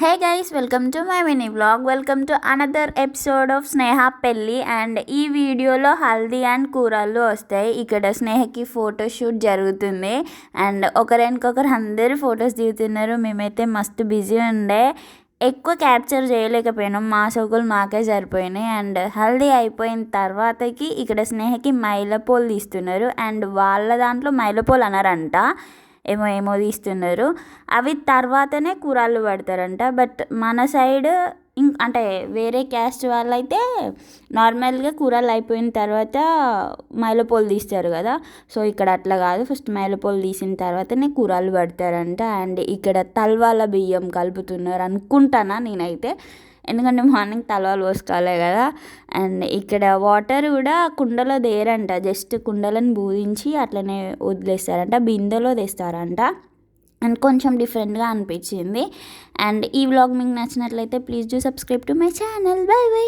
Hey guys, welcome to my mini vlog. Welcome to another episode of Sneha పెళ్ళి. And ఈ వీడియోలో haldi and కూరలు వస్తాయి. ఇక్కడ స్నేహకి ఫోటోషూట్ జరుగుతుంది అండ్ ఒకరికొకరు అందరూ ఫొటోస్ దిగుతున్నారు. మేమైతే మస్తు బిజీ ఉండే, ఎక్కువ క్యాప్చర్ చేయలేకపోయినాం. మా సోకులు మాకే సరిపోయినాయి. అండ్ హల్దీ అయిపోయిన తర్వాతకి ఇక్కడ స్నేహకి మైలపోలు తీస్తున్నారు. అండ్ వాళ్ళ దాంట్లో మైలపోలు అన్నారంట, ఏమో ఏమో తీస్తున్నారు. అవి తర్వాతనే కూరలు పడతారంట. బట్ మన సైడ్ అంటే వేరే క్యాస్ట్ వాళ్ళైతే నార్మల్గా కూరలు అయిపోయిన తర్వాత మైలపోలు తీస్తారు కదా. సో ఇక్కడ అట్లా కాదు, ఫస్ట్ మైలపోలు తీసిన తర్వాతనే కూరలు పడతారంట. అండ్ ఇక్కడ తల్వాల బియ్యం కలుపుతున్నారు అనుకుంటానా నేనైతే, ఎందుకంటే మార్నింగ్ తలవాలు పోసుకోవాలి కదా. అండ్ ఇక్కడ వాటర్ కూడా కుండలో దేరంట, జస్ట్ కుండలను బూదించి అట్లనే వదిలేస్తారంట, బిందెలో తెస్తారంట. అండ్ కొంచెం డిఫరెంట్గా అనిపించింది. అండ్ ఈ వ్లాగ్ మీకు నచ్చినట్లయితే please do subscribe to my channel. By by.